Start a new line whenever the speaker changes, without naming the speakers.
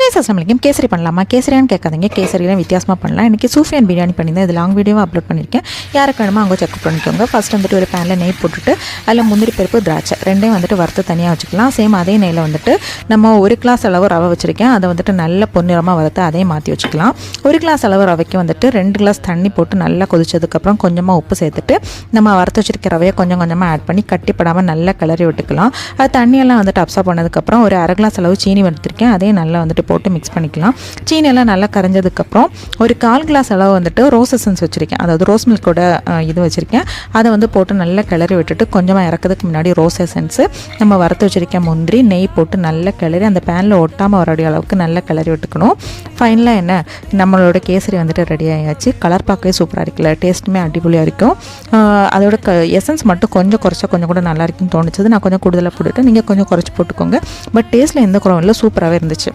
அஸ்ஸலாமு அலைக்கும். கேசரி பண்ணலாமா? கேசரியான்னு கேட்காதீங்க, கேசரிலாம் வித்தியாசமாக பண்ணலாம். இன்றைக்கி சூஃபியான் பிரியாணி பண்ணியிருந்தேன். இது லாங் வீடியோவாக அப்லோட் பண்ணியிருக்கேன். யாருக்கு வேணுமோ அவங்க செக் பண்ணிக்கோங்க. ஃபஸ்ட் வந்துட்டு ஒரு பேனில் நெய் போட்டுட்டு அதில் முந்திரி பருப்பு, திராட்சை ரெண்டையும் வந்துட்டு வறுத்து தனியாக வச்சுக்கலாம். சேம் அதே நெய்யில் வந்துட்டு நம்ம 1 கிளாஸ் அளவு ரவை வச்சுருக்கேன். அதை வந்துட்டு நல்ல பொன்னிறமாக வறுத்து அதையும் மாற்றி வச்சுக்கலாம். 1 கிளாஸ் அளவு ரவைக்கு வந்துட்டு 2 கிளாஸ் தண்ணி போட்டு நல்லா கொதிச்சதுக்கப்புறம் கொஞ்சமாக உப்பு சேர்த்துட்டு நம்ம வறுத்து வச்சுருக்க ரவையை கொஞ்சம் கொஞ்சமாக ஆட் பண்ணி கட்டிப்படாமல் நல்லா கிளறி விட்டுக்கலாம். அது தண்ணியெல்லாம் வந்துட்டு அப்சர்வ் பண்ணதுக்கப்புறம் ஒரு 1/2 கிளாஸ் அளவு சீனி வறுத்துருக்கேன். அதையும் நல்லா வந்துட்டு போட்டு மிக்ஸ் பண்ணிக்கலாம். சீனியெல்லாம் நல்லா கரைஞ்சதுக்கப்புறம் ஒரு 1/4 கிளாஸ் அளவு வந்துட்டு ரோஸ் எசன்ஸ் வச்சுருக்கேன், அதாவது ரோஸ் மில்கோட இது வச்சுருக்கேன். அதை வந்து போட்டு நல்லா கிளறி விட்டுட்டு கொஞ்சமாக இறக்கிறதுக்கு முன்னாடி ரோஸ் எசன்ஸு, நம்ம வறுத்து வச்சுருக்க முந்திரி, நெய் போட்டு நல்லா கிளறி அந்த பேனில் ஒட்டாமல் வரக்கூடிய அளவுக்கு நல்லா கிளறி விட்டுக்கணும். ஃபைனலாக என்ன, நம்மளோட கேசரி வந்துட்டு ரெடி ஆகியாச்சு. கலர் பார்க்கவே சூப்பராக இருக்குல்ல, டேஸ்ட்டுமே அடிப்பொலியாக இருக்கும். அதோட எசன்ஸ் மட்டும் கொஞ்சம் குறைச்சா கொஞ்சம் கூட நல்லா இருக்குன்னு தோணுச்சு. நான் கொஞ்சம் கூடுதலாக போட்டுட்டு நீங்கள் கொஞ்சம் குறைச்சி போட்டுக்கோங்க. பட் டேஸ்ட்டில் எந்த குறவும் இல்லை, சூப்பராகவே இருந்துச்சு.